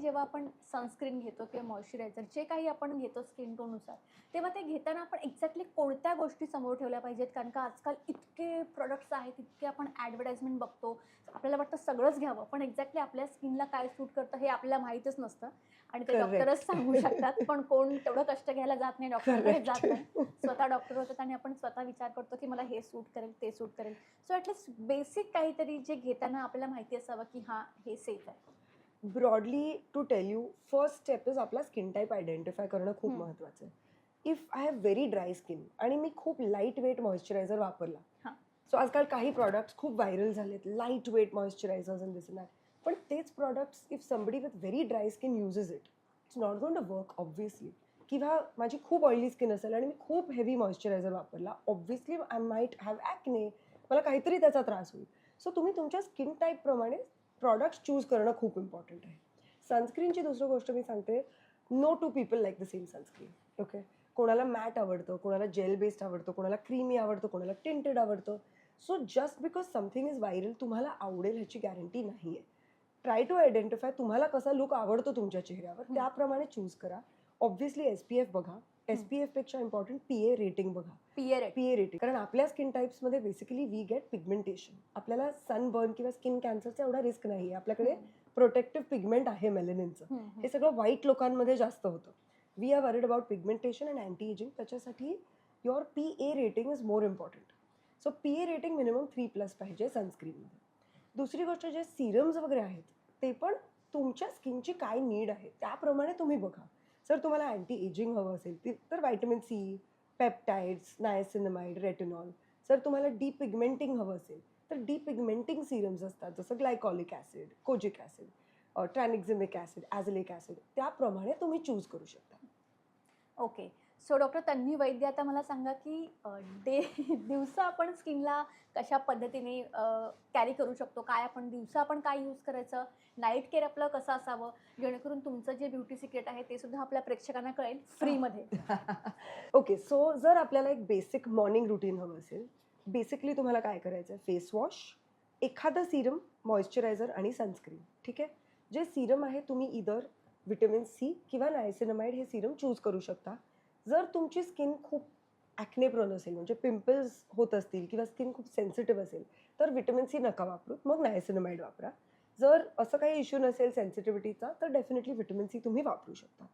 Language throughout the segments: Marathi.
जेव्हा आपण सनस्क्रीन घेतो किंवा मॉइश्चरायझर जे काही आपण घेतो स्किन टोननुसार, तेव्हा ते घेताना आपण एक्झॅक्टली कोणत्या गोष्टी समोर ठेवल्या पाहिजेत? कारण का आजकाल इतके प्रोडक्ट्स आहेत, इतके आपण ॲडव्हर्टाइजमेंट बघतो. आपल्याला वाटतं सगळंच घ्यावं, पण एक्झॅक्टली आपल्या स्किनला काय सूट करतं हे आपल्याला माहीतच नसतं आणि ते करेक्ट. डॉक्टरच सांगू शकतात. पण कोण तेवढं कष्ट घ्यायला जात नाही, डॉक्टरकडे करेक्ट. जात नाही. स्वतः डॉक्टर होतात आणि आपण स्वतः विचार करतो, की मला हे सूट करेल, ते सूट करेल. सो ॲटलीस्ट बेसिक काहीतरी जे घेताना आपल्याला माहिती असावं, की हां, हे सेफ आहे. Broadly to tell you, first step is आपला स्किन टाईप आयडेंटिफाय करणं खूप हं. महत्त्वाचं आहे. If I have very dry skin आणि मी खूप लाईट वेट मॉइश्चरायझर वापरला, हां. सो आजकाल काही प्रॉडक्ट्स खूप व्हायरल झालेत, light weight moisturisers in this that. पण तेच products if somebody with very dry skin uses it's not going to work obviously. किंवा माझी खूप ऑइली स्किन असेल आणि मी खूप हेवी मॉइश्चरायझर वापरला, obviously I might have acne, मला काहीतरी त्याचा त्रास होईल. सो तुम्ही तुमच्या स्किन टाईपप्रमाणे प्रॉडक्ट्स चूज करणं खूप इम्पॉर्टंट आहे. सनस्क्रीनची दुसरी गोष्ट मी सांगते, no two people like the same sunscreen. Okay. कोणाला मॅट आवडतं, कोणाला जेल बेस्ड आवडतं, कोणाला क्रीमी आवडतं, कोणाला टिंटेड आवडतं. So just because something is viral तुम्हाला आवडेल ह्याची गॅरंटी नाही आहे. ट्राय टू आयडेंटिफाय तुम्हाला कसा लुक आवडतो तुमच्या चेहऱ्यावर, हं. त्याप्रमाणे चूज करा. ऑब्व्हियसली SPF बघा. SPFपेक्षा इम्पॉर्टंट PA रेटिंग बघा. पियर आहे. PA रेटिंग, कारण आपल्या स्किन टाईप्समध्ये बेसिकली वी गेट पिगमेंटेशन. आपल्याला सनबर्न किंवा स्किन कॅन्सरचा एवढा रिस्क नाही आहे. आपल्याकडे प्रोटेक्टिव्ह पिगमेंट आहे मेलॅनिनचं. हं, हं. हे सगळं व्हाईट लोकांमध्ये जास्त होतं. We are worried about pigmentation and anti ageing. त्याच्यासाठी your PA rating is more important. So PA rating minimum 3+ पाहिजे सनस्क्रीनमध्ये. दुसरी गोष्ट, जे सिरम्स वगैरे आहेत ते पण तुमच्या स्किनची काय नीड आहे त्याप्रमाणे तुम्ही बघा. जर तुम्हाला अँटी एजिंग हवं असेल तर vitamin C, peptides, niacinamide, retinol. जर तुम्हाला डिपिगमेंटिंग हवं असेल तर डिपिगमेंटिंग सिरम्स असतात, जसं glycolic acid, kojic acid, tranexamic acid, azelaic acid. त्याप्रमाणे तुम्ही चूज करू शकता. Okay. So doctor Tanvi Vaidya, आता मला सांगा, की दिवसा आपण स्किनला कशा पद्धतीने कॅरी करू शकतो? काय आपण दिवसा आपण काय यूज करायचं? नाईट केअर आपलं कसं असावं? जेणेकरून तुमचं जे ब्युटी सिक्रेट आहे ते सुद्धा आपल्या प्रेक्षकांना कळेल फ्रीमध्ये. ओके. सो जर आपल्याला एक बेसिक मॉर्निंग रुटीन हवं असेल, बेसिकली तुम्हाला काय करायचं आहे, फेस वॉश, एखादं सिरम, मॉइश्चरायझर आणि सनस्क्रीन. ठीक आहे. जे सिरम आहे तुम्ही इदर व्हिटॅमिन C किंवा नायसिनामाइड हे सिरम चूज करू शकता. जर तुमची स्किन खूप ॲक्ने प्रोन असेल, म्हणजे पिंपल्स होत असतील किंवा स्किन खूप सेन्सिटिव्ह असेल, तर व्हिटॅमिन C नका वापरू, मग नायसिनामाइड वापरा. जर असं काही इश्यू नसेल सेन्सिटिव्हिटीचा, तर डेफिनेटली व्हिटॅमिन C तुम्ही वापरू शकता.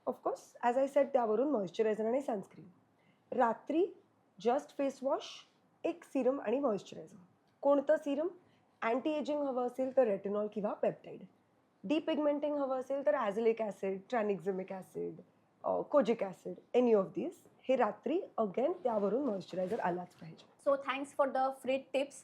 ऑफकोर्स ॲज आय सेड, त्यावरून मॉइश्चरायझर आणि सनस्क्रीन. रात्री जस्ट फेस वॉश, एक सिरम आणि मॉइश्चरायझर. कोणतं सिरम? अँटी एजिंग हवं असेल तर रेटिनॉल किंवा पेप्टाइड. डिपिगमेंटिंग हवं असेल तर azelaic acid, tranexamic acid, kojic acid, any of this. हे रात्री अगेन त्यावरून मॉइश्चरायझर आलाच पाहिजे. So thanks for the free tips.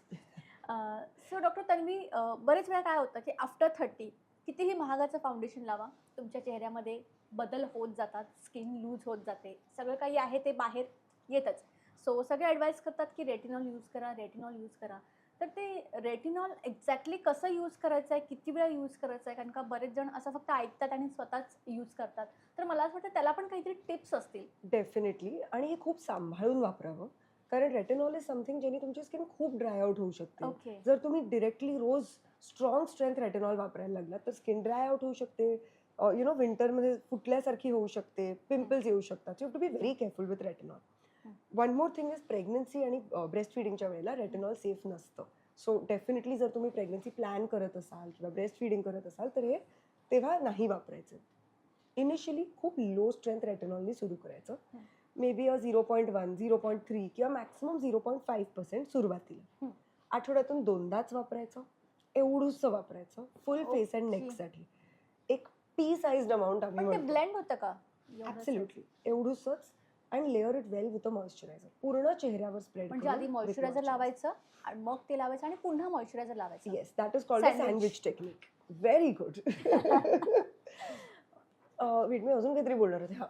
So doctor Tanvi, बरेच वेळा काय होतं, की आफ्टर 30 कितीही महागाचं फाउंडेशन लावा, तुमच्या चेहऱ्यामध्ये बदल होत जातात, स्किन लूज होत जाते, सगळं काही आहे ते बाहेर येतच. सो सगळे ॲडवाईस करतात, की रेटिनॉल यूज करा, रेटिनॉल यूज करा. तर ते रेटिनॉल एक्झॅक्टली कसं यूज करायचं आहे, किती वेळा यूज करायचं आहे? कारण का बरेच जण असं फक्त ऐकतात आणि स्वतःच यूज करतात. तर मला असं वाटतं त्याला पण काहीतरी टिप्स असतील. डेफिनेटली. आणि हे खूप सांभाळून वापरावं. कारण रेटिनॉल इज समथिंग ज्याने तुमची स्किन खूप ड्राय आउट होऊ शकते. ओके. जर तुम्ही डिरेक्टली रोज स्ट्रॉंग स्ट्रेंथ रेटिनॉल वापरायला लागलात तर स्किन ड्राय आउट होऊ शकते. विंटरमध्ये फुटल्यासारखी होऊ शकते, पिंपल्स येऊ शकतात. So you to be very careful with retinol. One more thing is, pregnancy आणि ब्रेस्ट फिडिंगच्या वेळेला रेटिनॉल सेफ नसतं. सो डेफिनेटली जर तुम्ही प्रेग्नन्सी प्लॅन करत असाल किंवा ब्रेस्ट फिडिंग करत असाल तर हे तेव्हा नाही वापरायचं. इनिशियली खूप लो स्ट्रेंथ रेटिनॉलनी सुरू करायचं. मे बी 0.1, 0.3 किंवा मॅक्सिमम 0.5% सुरुवातीला. आठवड्यातून 2दाच वापरायचं. एवढूसं वापरायचं फुल फेस अँड ओके. नेकसाठी. एक पी साइज्ड अमाउंट आम्ही पण ते म्हणतो. ब्लेंड होतं का? एवढंच आहे. ॲब्सोल्युटली. एवढूसच. And layer it well with a moisturiser. पूर्ण चेहऱ्यावर स्प्रेड म्हणजे करून आधी मॉइश्चरायझर लावायचं आणि मग ते लावायचं आणि पुन्हा मॉइश्चरायझर लावायचं. Yes, that is called a sandwich. Sandwich technique. Very good. Wait, मी अजून काहीतरी बोलणार होते. हां.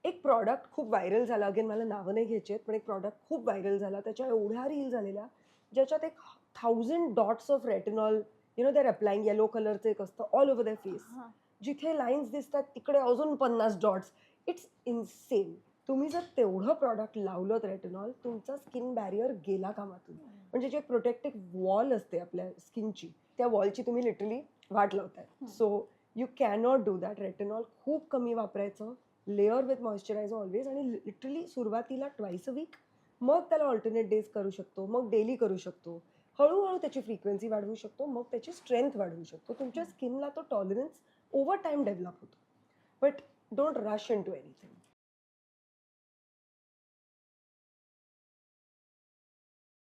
एक प्रॉडक्ट खूप व्हायरल झाला. अगेन मला नावं नाही घ्यायची आहेत, पण एक प्रॉडक्ट खूप व्हायरल झाला. त्याच्या एवढ्या रील झालेल्या, ज्याच्यात एक 1000 dots of retinol, they are applying yellow कलरचं एक असतं ऑल ओव्हर देअर फेस. हां. जिथे लाईन्स दिसतात तिकडे अजून 50 डॉट्स. It's insane. तुम्ही जर तेवढं प्रॉडक्ट लावलं रेटिनॉल, तुमचा स्किन बॅरियर गेला कामातून. म्हणजे जे प्रोटेक्टिव्ह वॉल असते आपल्या स्किनची, त्या वॉलची तुम्ही लिटरली वाट लावताय. So you cannot do that. Retinol खूप कमी वापरायचं, लेअर विथ मॉइश्चरायझर ऑलवेज, आणि लिटरली सुरुवातीला 2 वीक, मग त्याला ऑल्टरनेट डेज करू शकतो, मग डेली करू शकतो, हळूहळू त्याची फ्रिक्वेन्सी वाढवू शकतो, मग त्याची स्ट्रेंथ वाढवू शकतो. तुमच्या स्किनला तो टॉलरन्स ओव्हर टाईम डेव्हलप होतो. But don't rush into anything.